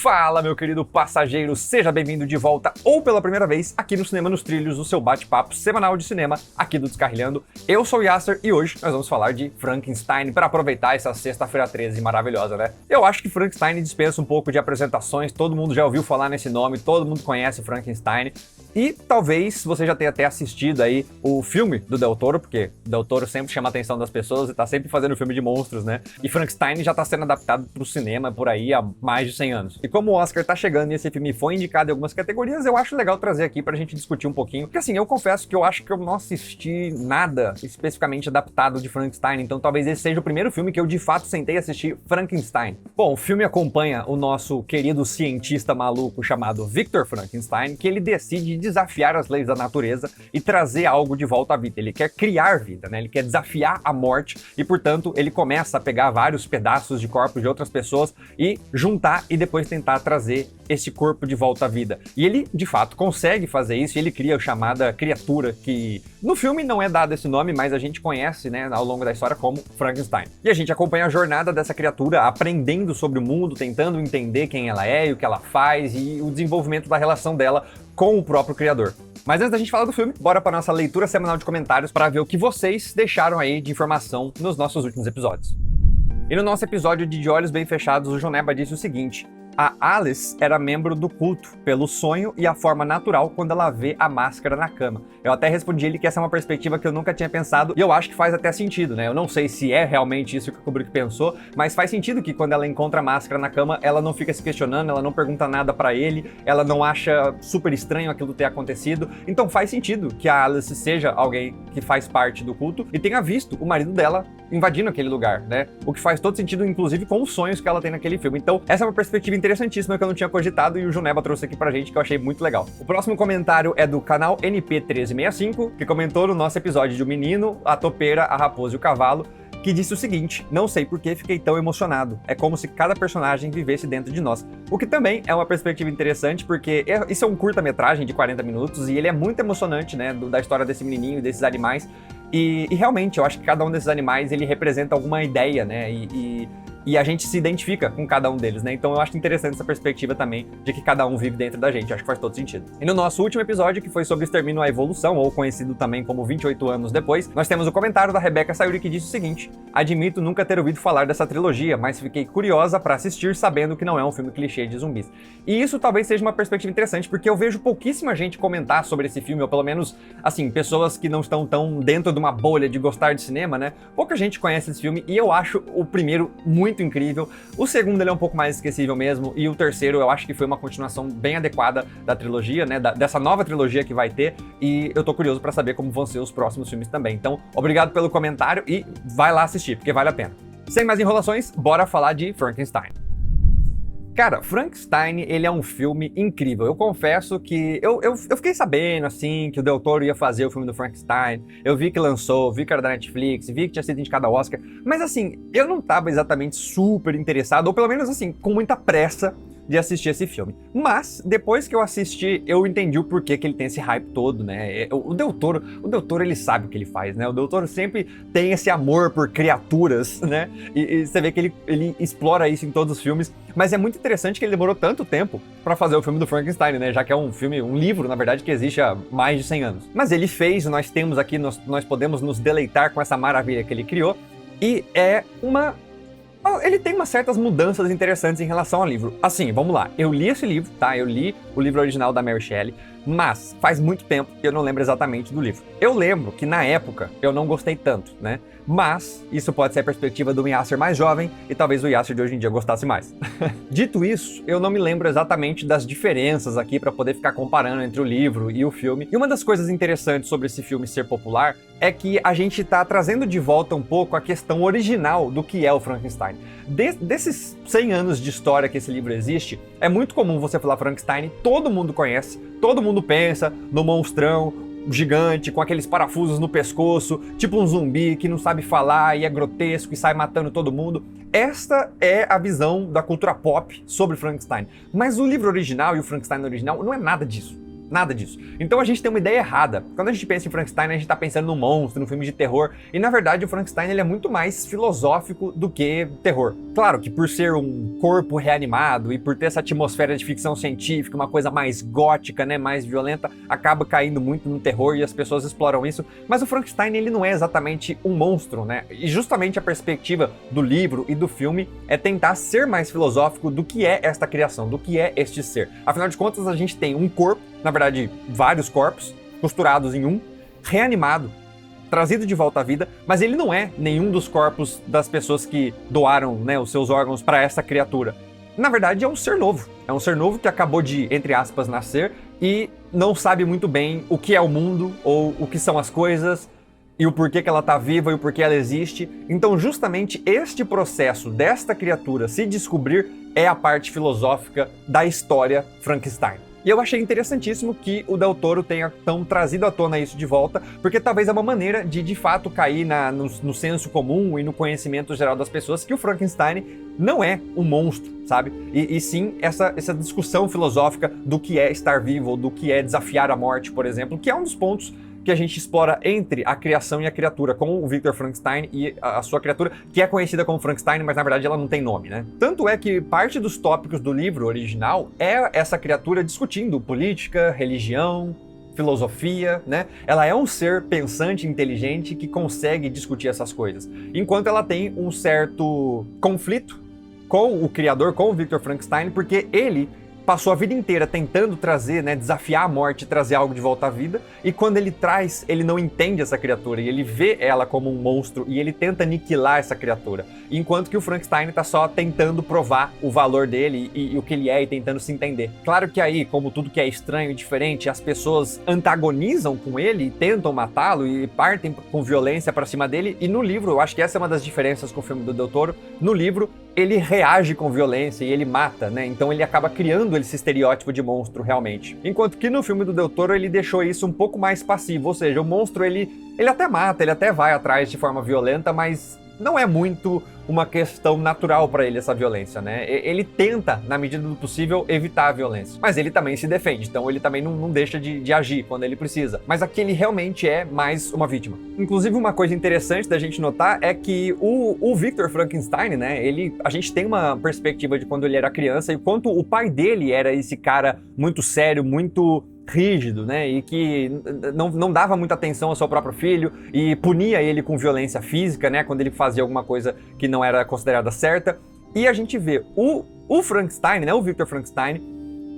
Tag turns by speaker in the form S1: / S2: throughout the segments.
S1: Fala, meu querido passageiro, seja bem-vindo de volta ou pela primeira vez aqui no Cinema nos Trilhos, o seu bate-papo semanal de cinema aqui do Descarrilhando. Eu sou o Yasser e hoje nós vamos falar de Frankenstein para aproveitar essa sexta-feira 13 maravilhosa, né? Eu acho que Frankenstein dispensa um pouco de apresentações, todo mundo já ouviu falar nesse nome, todo mundo conhece Frankenstein. E talvez você já tenha até assistido aí o filme do Del Toro, porque Del Toro sempre chama a atenção das pessoas e tá sempre fazendo filme de monstros, né? E Frankenstein já tá sendo adaptado pro cinema por aí há mais de 100 anos. E como o Oscar tá chegando e esse filme foi indicado em algumas categorias, eu acho legal trazer aqui pra gente discutir um pouquinho. Porque assim, eu confesso que eu acho que eu não assisti nada especificamente adaptado de Frankenstein, então talvez esse seja o primeiro filme que eu de fato sentei a assistir Frankenstein. Bom, o filme acompanha o nosso querido cientista maluco chamado Victor Frankenstein, que ele decide desafiar as leis da natureza e trazer algo de volta à vida. Ele quer criar vida, né? Ele quer desafiar a morte e, portanto, ele começa a pegar vários pedaços de corpos de outras pessoas e juntar e depois tentar trazer esse corpo de volta à vida. E ele, de fato, consegue fazer isso e ele cria a chamada criatura que no filme não é dado esse nome, mas a gente conhece, né, ao longo da história como Frankenstein. E a gente acompanha a jornada dessa criatura aprendendo sobre o mundo, tentando entender quem ela é e o que ela faz e o desenvolvimento da relação dela com o próprio criador. Mas antes da gente falar do filme, bora para nossa leitura semanal de comentários para ver o que vocês deixaram aí de informação nos nossos últimos episódios. E no nosso episódio de Olhos Bem Fechados, o Joneba disse o seguinte: a Alice era membro do culto pelo sonho e a forma natural quando ela vê a máscara na cama. Eu até respondi ele que essa é uma perspectiva que eu nunca tinha pensado e eu acho que faz até sentido, né? Eu não sei se é realmente isso que o Kubrick pensou, mas faz sentido que quando ela encontra a máscara na cama, ela não fica se questionando, ela não pergunta nada pra ele, ela não acha super estranho aquilo ter acontecido. Então faz sentido que a Alice seja alguém que faz parte do culto e tenha visto o marido dela invadindo aquele lugar, né? O que faz todo sentido, inclusive, com os sonhos que ela tem naquele filme. Então, essa é uma perspectiva interessantíssima que eu não tinha cogitado e o Joneba trouxe aqui pra gente, que eu achei muito legal. O próximo comentário é do canal NP1365, que comentou no nosso episódio de O Menino, a Topeira, a Raposa e o Cavalo, que disse o seguinte: não sei por que fiquei tão emocionado. É como se cada personagem vivesse dentro de nós. O que também é uma perspectiva interessante, porque isso é um curta-metragem de 40 minutos e ele é muito emocionante, né, da história desse menininho e desses animais. E realmente, eu acho que cada um desses animais, ele representa alguma ideia, né, e a gente se identifica com cada um deles, né? Então eu acho interessante essa perspectiva também de que cada um vive dentro da gente, acho que faz todo sentido. E no nosso último episódio, que foi sobre Extermínio à Evolução, ou conhecido também como 28 anos depois, nós temos o comentário da Rebeca Sayuri que disse o seguinte: admito nunca ter ouvido falar dessa trilogia, mas fiquei curiosa pra assistir sabendo que não é um filme clichê de zumbis. E isso talvez seja uma perspectiva interessante, porque eu vejo pouquíssima gente comentar sobre esse filme, ou pelo menos, assim, pessoas que não estão tão dentro de uma bolha de gostar de cinema, né? Pouca gente conhece esse filme e eu acho o primeiro muito incrível. O segundo ele é um pouco mais esquecível mesmo, e o terceiro eu acho que foi uma continuação bem adequada da trilogia, né, dessa nova trilogia que vai ter, e eu tô curioso pra saber como vão ser os próximos filmes também. Então, obrigado pelo comentário e vai lá assistir, porque vale a pena. Sem mais enrolações, bora falar de Frankenstein. Cara, Frankenstein, ele é um filme incrível. Eu confesso que eu fiquei sabendo, assim, que o Del Toro ia fazer o filme do Frankenstein. Eu vi que lançou, vi que era da Netflix, vi que tinha sido indicado ao Oscar. Mas, assim, eu não tava exatamente super interessado, ou pelo menos, assim, com muita pressa de assistir esse filme. Mas, depois que eu assisti, eu entendi o porquê que ele tem esse hype todo, né? O Del Toro, ele sabe o que ele faz, né? O Del Toro sempre tem esse amor por criaturas, né? E você vê que ele explora isso em todos os filmes. Mas é muito interessante que ele demorou tanto tempo pra fazer o filme do Frankenstein, né? Já que é um filme, um livro, na verdade, que existe há mais de 100 anos. Mas ele fez, nós temos aqui, nós podemos nos deleitar com essa maravilha que ele criou. E é ele tem umas certas mudanças interessantes em relação ao livro. Assim, vamos lá. Eu li esse livro, tá? Eu li o livro original da Mary Shelley, mas faz muito tempo que eu não lembro exatamente do livro. Eu lembro que na época eu não gostei tanto, né? Mas isso pode ser a perspectiva do Yasser mais jovem e talvez o Yasser de hoje em dia gostasse mais. Dito isso, eu não me lembro exatamente das diferenças aqui para poder ficar comparando entre o livro e o filme. E uma das coisas interessantes sobre esse filme ser popular é que a gente tá trazendo de volta um pouco a questão original do que é o Frankenstein. Desses 100 anos de história que esse livro existe, é muito comum você falar Frankenstein, todo mundo conhece, todo mundo pensa no monstrão gigante, com aqueles parafusos no pescoço, tipo um zumbi que não sabe falar e é grotesco e sai matando todo mundo. Esta é a visão da cultura pop sobre Frankenstein. Mas o livro original e o Frankenstein original não é nada disso. Nada disso. Então a gente tem uma ideia errada. Quando a gente pensa em Frankenstein, a gente tá pensando num monstro, num filme de terror, e na verdade o Frankenstein ele é muito mais filosófico do que terror. Claro que por ser um corpo reanimado e por ter essa atmosfera de ficção científica, uma coisa mais gótica, né, mais violenta, acaba caindo muito no terror e as pessoas exploram isso, mas o Frankenstein ele não é exatamente um monstro, né? E justamente a perspectiva do livro e do filme é tentar ser mais filosófico do que é esta criação, do que é este ser. Afinal de contas, a gente tem um corpo, na verdade, vários corpos, costurados em um, reanimado, trazido de volta à vida, mas ele não é nenhum dos corpos das pessoas que doaram, né, os seus órgãos para essa criatura. Na verdade, é um ser novo. É um ser novo que acabou de, entre aspas, nascer e não sabe muito bem o que é o mundo ou o que são as coisas e o porquê que ela está viva e o porquê ela existe. Então, justamente este processo desta criatura se descobrir é a parte filosófica da história Frankenstein. E eu achei interessantíssimo que o Del Toro tenha tão trazido à tona isso de volta, porque talvez é uma maneira de fato cair no senso comum e no conhecimento geral das pessoas que o Frankenstein não é um monstro, sabe? E sim essa discussão filosófica do que é estar vivo, ou do que é desafiar a morte, por exemplo, que é um dos pontos que a gente explora entre a criação e a criatura, com o Victor Frankenstein e a sua criatura, que é conhecida como Frankenstein, mas na verdade ela não tem nome, né? Tanto é que parte dos tópicos do livro original é essa criatura discutindo política, religião, filosofia, né? Ela é um ser pensante, inteligente, que consegue discutir essas coisas. Enquanto ela tem um certo conflito com o criador, com o Victor Frankenstein, porque ele passou a vida inteira tentando trazer, né, desafiar a morte, trazer algo de volta à vida, e quando ele traz, ele não entende essa criatura, e ele vê ela como um monstro, e ele tenta aniquilar essa criatura, enquanto que o Frankenstein tá só tentando provar o valor dele e o que ele é, e tentando se entender. Claro que aí, como tudo que é estranho e diferente, as pessoas antagonizam com ele, e tentam matá-lo, e partem com violência pra cima dele, e no livro, eu acho que essa é uma das diferenças com o filme do Del Toro, no livro, ele reage com violência e ele mata, né? Então ele acaba criando esse estereótipo de monstro realmente. Enquanto que no filme do Del Toro ele deixou isso um pouco mais passivo, ou seja, o monstro ele até mata, ele até vai atrás de forma violenta, mas não é muito uma questão natural para ele essa violência, né? Ele tenta, na medida do possível, evitar a violência. Mas ele também se defende, então ele também não deixa de agir quando ele precisa. Mas aqui ele realmente é mais uma vítima. Inclusive, uma coisa interessante da gente notar é que o Victor Frankenstein, né? A gente tem uma perspectiva de quando ele era criança e quanto o pai dele era esse cara muito sério, muito rígido, né, e que não dava muita atenção ao seu próprio filho e punia ele com violência física, né, quando ele fazia alguma coisa que não era considerada certa. E a gente vê o Frankenstein, né, o Victor Frankenstein,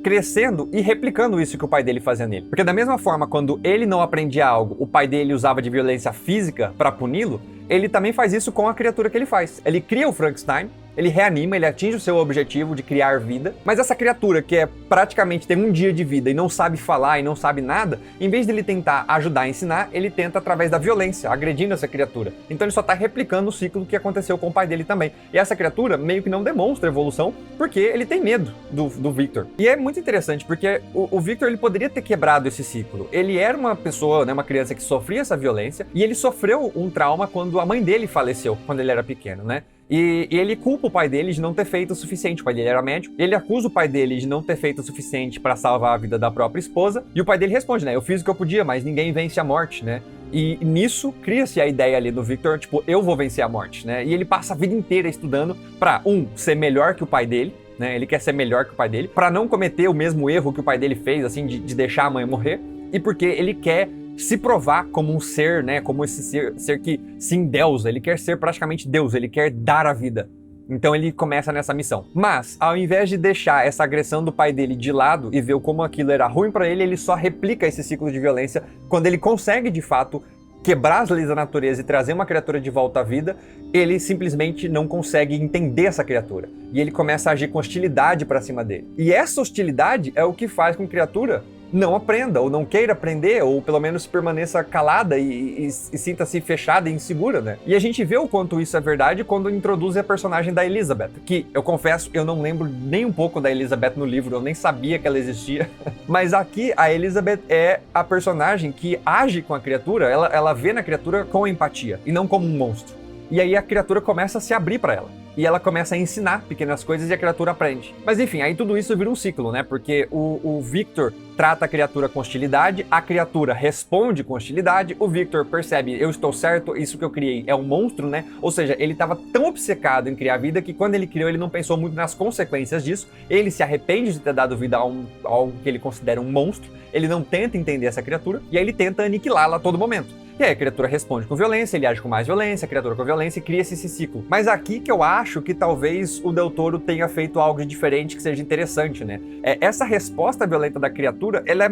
S1: crescendo e replicando isso que o pai dele fazia nele. Porque da mesma forma, quando ele não aprendia algo, o pai dele usava de violência física para puni-lo, ele também faz isso com a criatura que ele faz. Ele cria o Frankenstein, ele reanima, ele atinge o seu objetivo de criar vida, mas essa criatura que praticamente tem um dia de vida e não sabe falar e não sabe nada, em vez de ele tentar ajudar a ensinar, ele tenta através da violência, agredindo essa criatura. Então ele só tá replicando o ciclo que aconteceu com o pai dele também. E essa criatura meio que não demonstra evolução, porque ele tem medo do Victor. E é muito interessante, porque o Victor ele poderia ter quebrado esse ciclo. Ele era uma pessoa, né, uma criança que sofria essa violência, e ele sofreu um trauma quando a mãe dele faleceu, quando ele era pequeno, né? E ele culpa o pai dele de não ter feito o suficiente. O pai dele era médico. Ele acusa o pai dele de não ter feito o suficiente para salvar a vida da própria esposa. E o pai dele responde, né? Eu fiz o que eu podia, mas ninguém vence a morte, né? E nisso cria-se a ideia ali do Victor, tipo, eu vou vencer a morte, né? E ele passa a vida inteira estudando pra, ser melhor que o pai dele, né? Ele quer ser melhor que o pai dele, pra não cometer o mesmo erro que o pai dele fez, assim, de deixar a mãe morrer. E porque ele quer se provar como um ser, né, como esse ser que se endeusa, ele quer ser praticamente Deus, ele quer dar a vida. Então ele começa nessa missão. Mas, ao invés de deixar essa agressão do pai dele de lado e ver como aquilo era ruim pra ele, ele só replica esse ciclo de violência quando ele consegue, de fato, quebrar as leis da natureza e trazer uma criatura de volta à vida, ele simplesmente não consegue entender essa criatura. E ele começa a agir com hostilidade pra cima dele. E essa hostilidade é o que faz com que a criatura não aprenda, ou não queira aprender, ou pelo menos permaneça calada e sinta-se fechada e insegura, né? E a gente vê o quanto isso é verdade quando introduz a personagem da Elizabeth, que, eu confesso, eu não lembro nem um pouco da Elizabeth no livro, eu nem sabia que ela existia. Mas aqui, a Elizabeth é a personagem que age com a criatura, ela vê na criatura com empatia, e não como um monstro. E aí a criatura começa a se abrir pra ela. e ela começa a ensinar pequenas coisas e a criatura aprende. Mas enfim, aí tudo isso vira um ciclo, né? Porque o Victor trata a criatura com hostilidade, a criatura responde com hostilidade, o Victor percebe, eu estou certo, isso que eu criei é um monstro, né? Ou seja, ele estava tão obcecado em criar vida que quando ele criou, ele não pensou muito nas consequências disso, ele se arrepende de ter dado vida a algo que ele considera um monstro, ele não tenta entender essa criatura, e aí ele tenta aniquilá-la a todo momento. E aí a criatura responde com violência, ele age com mais violência, a criatura com violência e cria-se esse ciclo. Mas aqui que eu acho que talvez o Del Toro tenha feito algo de diferente que seja interessante, né? Essa resposta violenta da criatura, ela é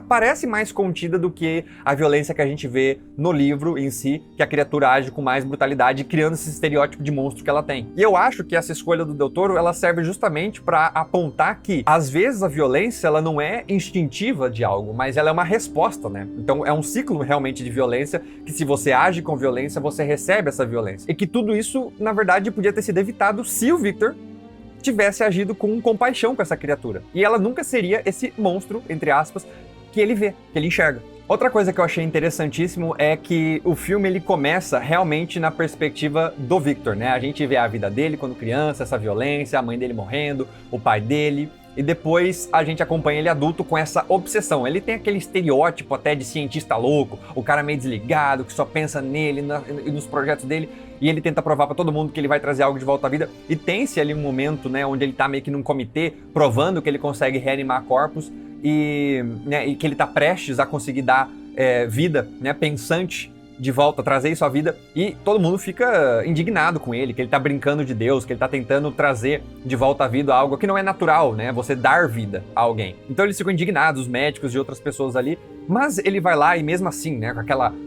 S1: parece mais contida do que a violência que a gente vê no livro em si, que a criatura age com mais brutalidade, criando esse estereótipo de monstro que ela tem. E eu acho que essa escolha do Del Toro, ela serve justamente para apontar que, às vezes, a violência, ela não é instintiva de algo, mas ela é uma resposta, né? Então é um ciclo realmente de violência, que se você age com violência, você recebe essa violência. E que tudo isso, na verdade, podia ter sido evitado se o Victor tivesse agido com compaixão com essa criatura. E ela nunca seria esse monstro, entre aspas, que ele vê, que ele enxerga. Outra coisa que eu achei interessantíssimo é que o filme ele começa realmente na perspectiva do Victor, né? A gente vê a vida dele quando criança, essa violência, a mãe dele morrendo, o pai dele, e depois a gente acompanha ele adulto com essa obsessão. Ele tem aquele estereótipo até de cientista louco, o cara meio desligado, que só pensa nele e nos projetos dele, e ele tenta provar pra todo mundo que ele vai trazer algo de volta à vida. E tem-se ali um momento, né, onde ele tá meio que num comitê, provando que ele consegue reanimar corpos, e que ele tá prestes a conseguir dar vida, né, pensante de volta, trazer isso à vida, e todo mundo fica indignado com ele, que ele tá brincando de Deus, que ele tá tentando trazer de volta à vida algo que não é natural, né, você dar vida a alguém. Então eles ficam indignados, os médicos e outras pessoas ali, mas ele vai lá e mesmo assim, né,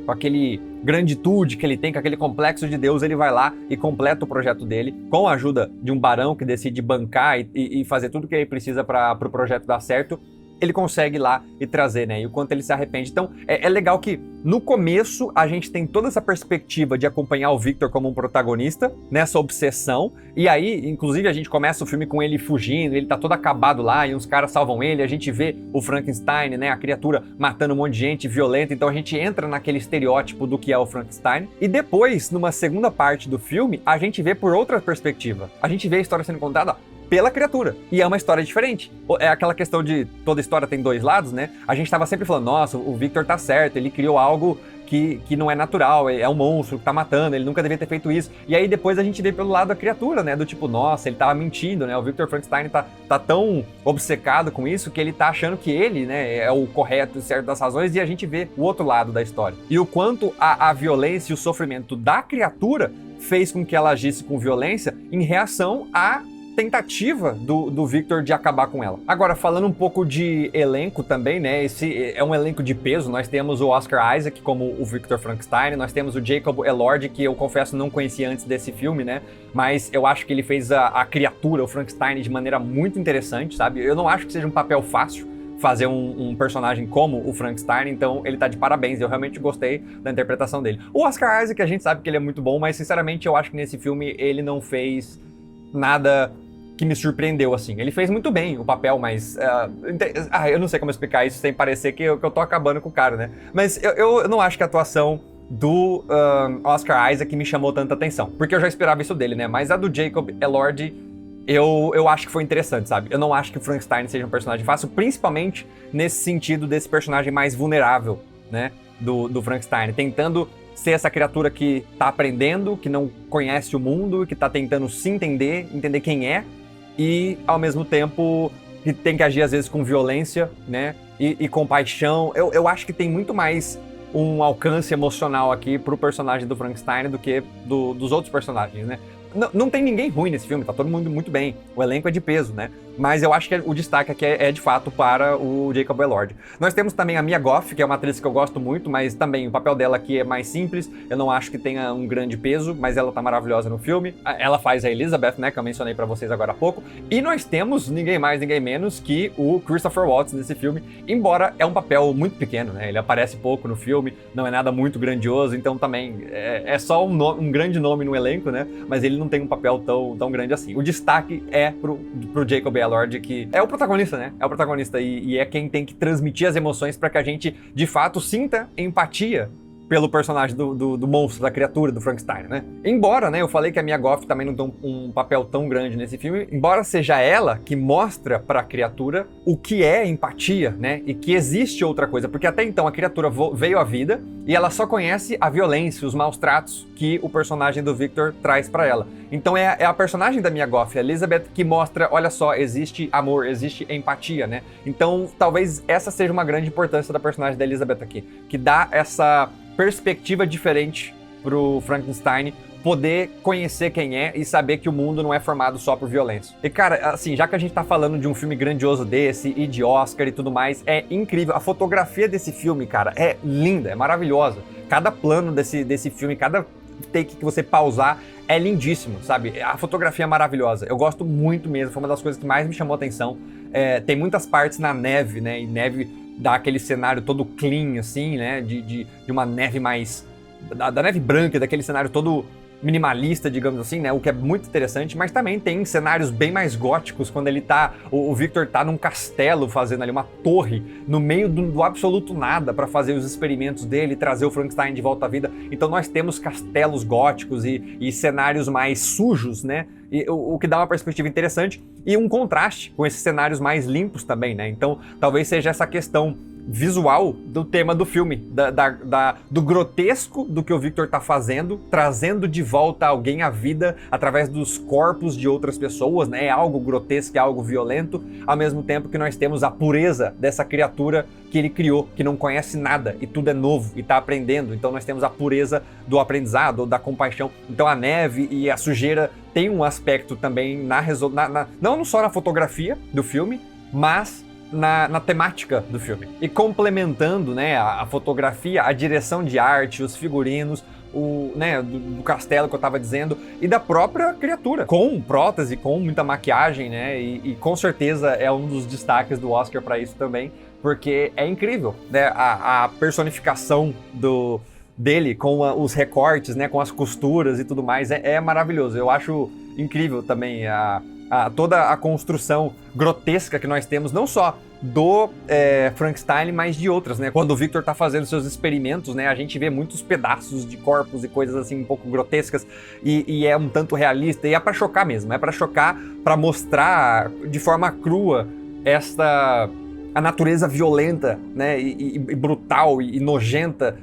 S1: com aquele granditude que ele tem, com aquele complexo de Deus, ele vai lá e completa o projeto dele, com a ajuda de um barão que decide bancar e fazer tudo o que ele precisa para o projeto dar certo. Ele consegue ir lá e trazer, né? E o quanto ele se arrepende. Então, é legal que no começo a gente tem toda essa perspectiva de acompanhar o Victor como um protagonista, nessa obsessão. E aí, inclusive, a gente começa o filme com ele fugindo, ele tá todo acabado lá e uns caras salvam ele. A gente vê o Frankenstein, né? A criatura matando um monte de gente, violenta. Então a gente entra naquele estereótipo do que é o Frankenstein. E depois, numa segunda parte do filme, a gente vê por outra perspectiva. A gente vê a história sendo contada, pela criatura. E é uma história diferente. É aquela questão de toda história tem dois lados, né? A gente tava sempre falando, nossa, o Victor tá certo, ele criou algo que não é natural, é um monstro que tá matando, ele nunca devia ter feito isso. E aí depois a gente vê pelo lado da criatura, né? Do tipo, nossa, ele tava mentindo, né? O Victor Frankenstein tá tão obcecado com isso que ele tá achando que ele, né, é o correto e certo das razões, e a gente vê o outro lado da história. E o quanto a violência e o sofrimento da criatura fez com que ela agisse com violência em reação à tentativa do Victor de acabar com ela. Agora, falando um pouco de elenco também, né? Esse é um elenco de peso. Nós temos o Oscar Isaac como o Victor Frankenstein, nós temos o Jacob Elord, que eu confesso não conhecia antes desse filme, né? Mas eu acho que ele fez a criatura, o Frankenstein, de maneira muito interessante, sabe? Eu não acho que seja um papel fácil fazer um personagem como o Frankenstein, então ele tá de parabéns, eu realmente gostei da interpretação dele. O Oscar Isaac, a gente sabe que ele é muito bom, mas sinceramente eu acho que nesse filme ele não fez nada que me surpreendeu, assim. Ele fez muito bem o papel, mas... eu não sei como explicar isso sem parecer que eu tô acabando com o cara, né? Mas eu não acho que a atuação do Oscar Isaac me chamou tanta atenção, porque eu já esperava isso dele, né? Mas a do Jacob Elord, eu acho que foi interessante, sabe? Eu não acho que o Frankenstein seja um personagem fácil, principalmente nesse sentido desse personagem mais vulnerável, né? Do Frankenstein, tentando ser essa criatura que tá aprendendo, que não conhece o mundo, que tá tentando se entender quem é, e, ao mesmo tempo, que tem que agir, às vezes, com violência, né? E com paixão. Eu acho que tem muito mais um alcance emocional aqui pro personagem do Frankenstein do que dos outros personagens, né? Não tem ninguém ruim nesse filme, tá todo mundo muito bem. O elenco é de peso, né? Mas eu acho que o destaque aqui é de fato para o Jacob Elord. Nós temos também a Mia Goth, que é uma atriz que eu gosto muito, mas também o papel dela aqui é mais simples. Eu não acho que tenha um grande peso, mas ela tá maravilhosa no filme. Ela faz a Elizabeth, né, que eu mencionei pra vocês agora há pouco. E nós temos ninguém mais, ninguém menos que o Christopher Waltz nesse filme, embora é um papel muito pequeno, né? Ele aparece pouco no filme, não é nada muito grandioso, então também é só um grande nome no elenco, né? Mas ele não tem um papel tão grande assim. O destaque é pro Jacob Elord, que é o protagonista, né? É o protagonista e é quem tem que transmitir as emoções para que a gente, de fato, sinta empatia pelo personagem do monstro, da criatura, do Frankenstein, né? Embora, né, eu falei que a Mia Goth também não tem um papel tão grande nesse filme, embora seja ela que mostra pra criatura o que é empatia, né, e que existe outra coisa, porque até então a criatura veio à vida e ela só conhece a violência, os maus tratos que o personagem do Victor traz pra ela. Então é a personagem da Mia Goth, a Elizabeth, que mostra, olha só, existe amor, existe empatia, né? Então talvez essa seja uma grande importância da personagem da Elizabeth aqui, que dá essa perspectiva diferente pro Frankenstein poder conhecer quem é e saber que o mundo não é formado só por violência. E cara, assim, já que a gente tá falando de um filme grandioso desse e de Oscar e tudo mais, é incrível. A fotografia desse filme, cara, é linda, é maravilhosa. Cada plano desse filme, cada take que você pausar é lindíssimo, sabe? A fotografia é maravilhosa. Eu gosto muito mesmo, foi uma das coisas que mais me chamou a atenção. Tem muitas partes na neve, né? E neve dá aquele cenário todo clean, assim, né? De uma neve mais... Da neve branca, daquele cenário todo minimalista, digamos assim, né? O que é muito interessante, mas também tem cenários bem mais góticos, quando ele tá... O Victor tá num castelo fazendo ali uma torre, no meio do absoluto nada, para fazer os experimentos dele, trazer o Frankenstein de volta à vida. Então nós temos castelos góticos e cenários mais sujos, né? E o que dá uma perspectiva interessante e um contraste com esses cenários mais limpos também, né? Então talvez seja essa questão visual do tema do filme, do grotesco do que o Victor tá fazendo, trazendo de volta alguém à vida através dos corpos de outras pessoas, né? É algo grotesco, é algo violento, ao mesmo tempo que nós temos a pureza dessa criatura que ele criou, que não conhece nada e tudo é novo e tá aprendendo. Então nós temos a pureza do aprendizado, da compaixão. Então a neve e a sujeira tem um aspecto também não só na fotografia do filme, mas na temática do filme. E complementando, né, a fotografia, a direção de arte, os figurinos, né, do castelo que eu tava dizendo, e da própria criatura, com prótese, com muita maquiagem, né, e com certeza é um dos destaques do Oscar para isso também, porque é incrível, né, a personificação dele com os recortes, né, com as costuras e tudo mais, é maravilhoso. Eu acho incrível também toda a construção grotesca que nós temos, não só do Frankenstein, mas de outras, né? Quando o Victor tá fazendo seus experimentos, né, a gente vê muitos pedaços de corpos e coisas assim um pouco grotescas e é um tanto realista, e é pra chocar mesmo, é pra chocar, pra mostrar de forma crua a natureza violenta, né, e brutal e nojenta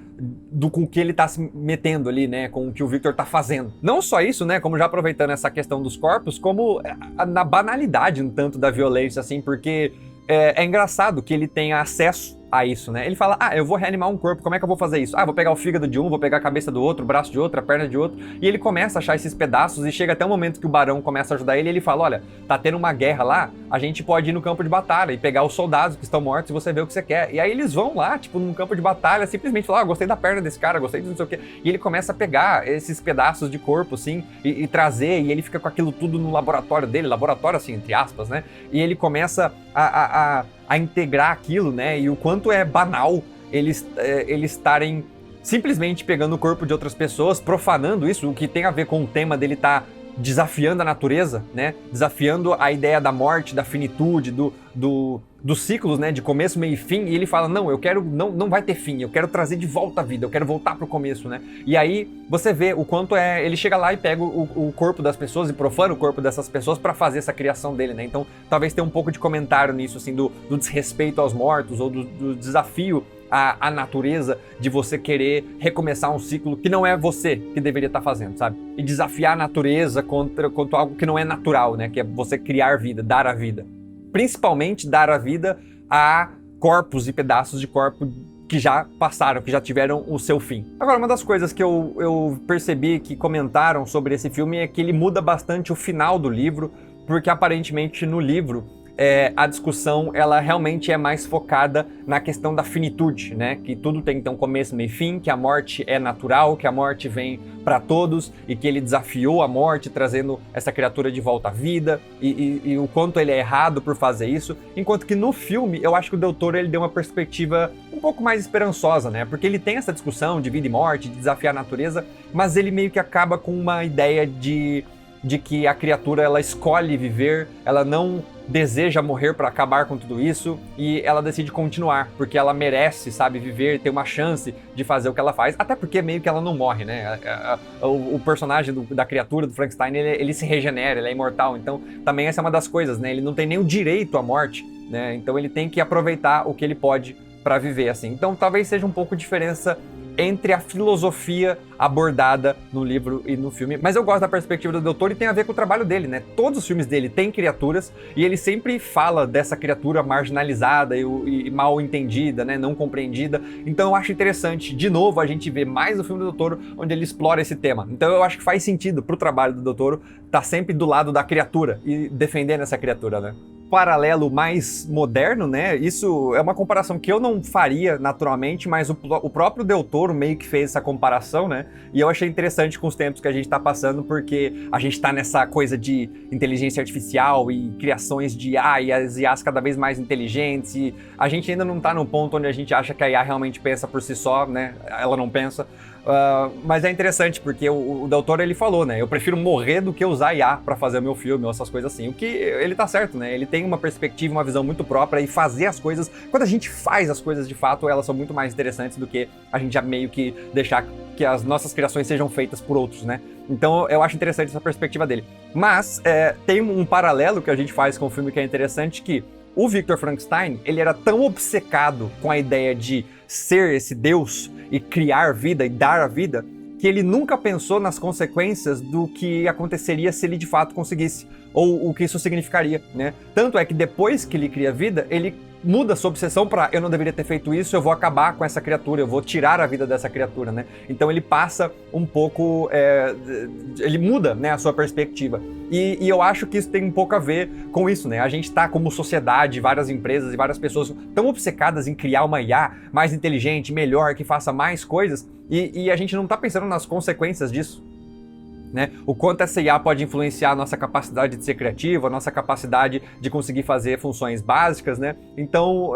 S1: com o que ele tá se metendo ali, né, com o que o Victor tá fazendo. Não só isso, né, como já aproveitando essa questão dos corpos, como na banalidade um tanto da violência, assim, porque é engraçado que ele tenha acesso a isso, né? Ele fala, eu vou reanimar um corpo, como é que eu vou fazer isso? Vou pegar o fígado de um, vou pegar a cabeça do outro, o braço de outro, a perna de outro, e ele começa a achar esses pedaços e chega até o momento que o barão começa a ajudar ele e ele fala, olha, tá tendo uma guerra lá, a gente pode ir no campo de batalha e pegar os soldados que estão mortos e você vê o que você quer. E aí eles vão lá, tipo, num campo de batalha, simplesmente falar, gostei da perna desse cara, gostei de não sei o quê. E ele começa a pegar esses pedaços de corpo, assim, e trazer, e ele fica com aquilo tudo no laboratório dele, laboratório assim, entre aspas, né? E ele começa a integrar aquilo, né? E o quanto é banal eles estarem simplesmente pegando o corpo de outras pessoas, profanando isso, o que tem a ver com o tema dele estar desafiando a natureza, né? Desafiando a ideia da morte, da finitude, dos ciclos, né? De começo, meio e fim. E ele fala, não, eu quero, não vai ter fim, eu quero trazer de volta a vida, eu quero voltar pro começo, né? E aí você vê o quanto ele chega lá e pega o corpo das pessoas e profana o corpo dessas pessoas para fazer essa criação dele, né? Então talvez tenha um pouco de comentário nisso, assim, do desrespeito aos mortos ou do desafio à natureza, de você querer recomeçar um ciclo que não é você que deveria estar fazendo, sabe? E desafiar a natureza contra algo que não é natural, né? Que é você criar vida, dar a vida. Principalmente dar a vida a corpos e pedaços de corpo que já passaram, que já tiveram o seu fim. Agora, uma das coisas que eu percebi que comentaram sobre esse filme é que ele muda bastante o final do livro, porque aparentemente no livro a discussão ela realmente é mais focada na questão da finitude, né? Que tudo tem então começo, meio e fim, que a morte é natural, que a morte vem para todos e que ele desafiou a morte trazendo essa criatura de volta à vida e o quanto ele é errado por fazer isso, enquanto que no filme eu acho que o Del Toro ele deu uma perspectiva um pouco mais esperançosa, né? Porque ele tem essa discussão de vida e morte, de desafiar a natureza, mas ele meio que acaba com uma ideia de que a criatura ela escolhe viver, ela não deseja morrer para acabar com tudo isso e ela decide continuar, porque ela merece, sabe, viver, ter uma chance de fazer o que ela faz, até porque meio que ela não morre, né? O personagem da criatura do Frankenstein, ele se regenera, ele é imortal, então também essa é uma das coisas, né? Ele não tem nem o direito à morte, né? Então ele tem que aproveitar o que ele pode para viver, assim. Então talvez seja um pouco de diferença entre a filosofia abordada no livro e no filme, mas eu gosto da perspectiva do Del Toro e tem a ver com o trabalho dele, né? Todos os filmes dele têm criaturas e ele sempre fala dessa criatura marginalizada e mal entendida, né? Não compreendida. Então eu acho interessante, de novo, a gente ver mais o filme do Del Toro onde ele explora esse tema. Então eu acho que faz sentido pro trabalho do Del Toro estar sempre do lado da criatura e defendendo essa criatura, né? Paralelo mais moderno, né? Isso é uma comparação que eu não faria naturalmente, mas o próprio Del Toro meio que fez essa comparação, né? E eu achei interessante com os tempos que a gente tá passando, porque a gente tá nessa coisa de inteligência artificial e criações de IA e as IAs cada vez mais inteligentes, e a gente ainda não tá num ponto onde a gente acha que a IA realmente pensa por si só, né? Ela não pensa. Mas é interessante porque o Del Toro, ele falou, né? Eu prefiro morrer do que usar IA pra fazer o meu filme ou essas coisas assim. O que ele tá certo, né? Ele tem uma perspectiva, uma visão muito própria e fazer as coisas... Quando a gente faz as coisas de fato, elas são muito mais interessantes do que a gente já meio que deixar que as nossas criações sejam feitas por outros, né? Então eu acho interessante essa perspectiva dele. Mas tem um paralelo que a gente faz com o filme que é interessante, que o Victor Frankenstein, ele era tão obcecado com a ideia de ser esse deus e criar vida e dar a vida, que ele nunca pensou nas consequências do que aconteceria se ele de fato conseguisse, ou o que isso significaria, né? Tanto é que depois que ele cria vida, ele muda sua obsessão para eu não deveria ter feito isso, eu vou acabar com essa criatura, eu vou tirar a vida dessa criatura, né? Então ele passa um pouco, ele muda, né, a sua perspectiva. E eu acho que isso tem um pouco a ver com isso, né? A gente tá como sociedade, várias empresas e várias pessoas tão obcecadas em criar uma IA mais inteligente, melhor, que faça mais coisas, e a gente não tá pensando nas consequências disso, né? O quanto essa IA pode influenciar a nossa capacidade de ser criativo, a nossa capacidade de conseguir fazer funções básicas, né? Então,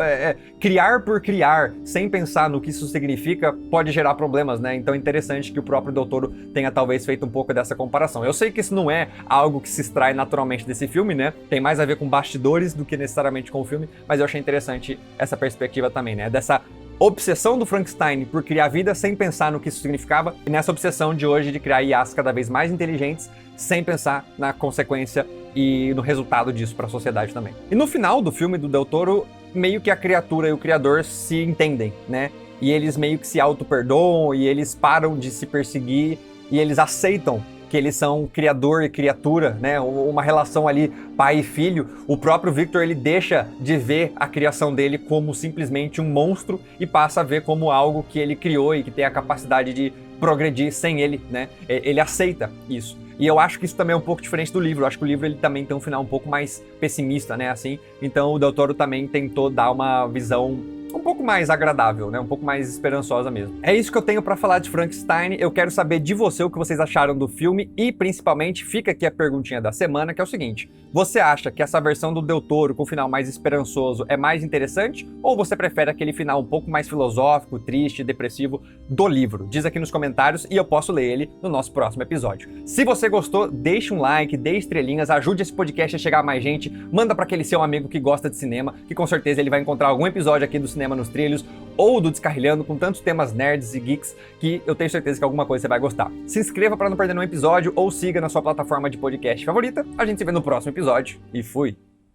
S1: criar por criar, sem pensar no que isso significa, pode gerar problemas, né? Então é interessante que o próprio Del Toro tenha talvez feito um pouco dessa comparação. Eu sei que isso não é algo que se extrai naturalmente desse filme, né? Tem mais a ver com bastidores do que necessariamente com o filme, mas eu achei interessante essa perspectiva também, né? Dessa obsessão do Frankenstein por criar vida sem pensar no que isso significava, e nessa obsessão de hoje de criar IAs cada vez mais inteligentes sem pensar na consequência e no resultado disso para a sociedade também. E no final do filme do Del Toro, meio que a criatura e o criador se entendem, né? E eles meio que se auto-perdoam e eles param de se perseguir e eles aceitam que eles são criador e criatura, né? Uma relação ali pai e filho. O próprio Victor, ele deixa de ver a criação dele como simplesmente um monstro e passa a ver como algo que ele criou e que tem a capacidade de progredir sem ele, né? Ele aceita isso. E eu acho que isso também é um pouco diferente do livro. Eu acho que o livro ele também tem um final um pouco mais pessimista, né? Assim, então o Del Toro também tentou dar uma visão um pouco mais agradável, né? Um pouco mais esperançosa mesmo. É isso que eu tenho pra falar de Frankenstein. Eu quero saber de você o que vocês acharam do filme e, principalmente, fica aqui a perguntinha da semana, que é o seguinte: você acha que essa versão do Del Toro com o final mais esperançoso é mais interessante? Ou você prefere aquele final um pouco mais filosófico, triste, depressivo do livro? Diz aqui nos comentários e eu posso ler ele no nosso próximo episódio. Se você gostou, deixe um like, dê estrelinhas, ajude esse podcast a chegar a mais gente, manda pra aquele seu amigo que gosta de cinema, que com certeza ele vai encontrar algum episódio aqui do Cinema nos Trilhos ou do Descarrilhando com tantos temas nerds e geeks que eu tenho certeza que alguma coisa você vai gostar. Se inscreva para não perder nenhum episódio ou siga na sua plataforma de podcast favorita. A gente se vê no próximo episódio e fui!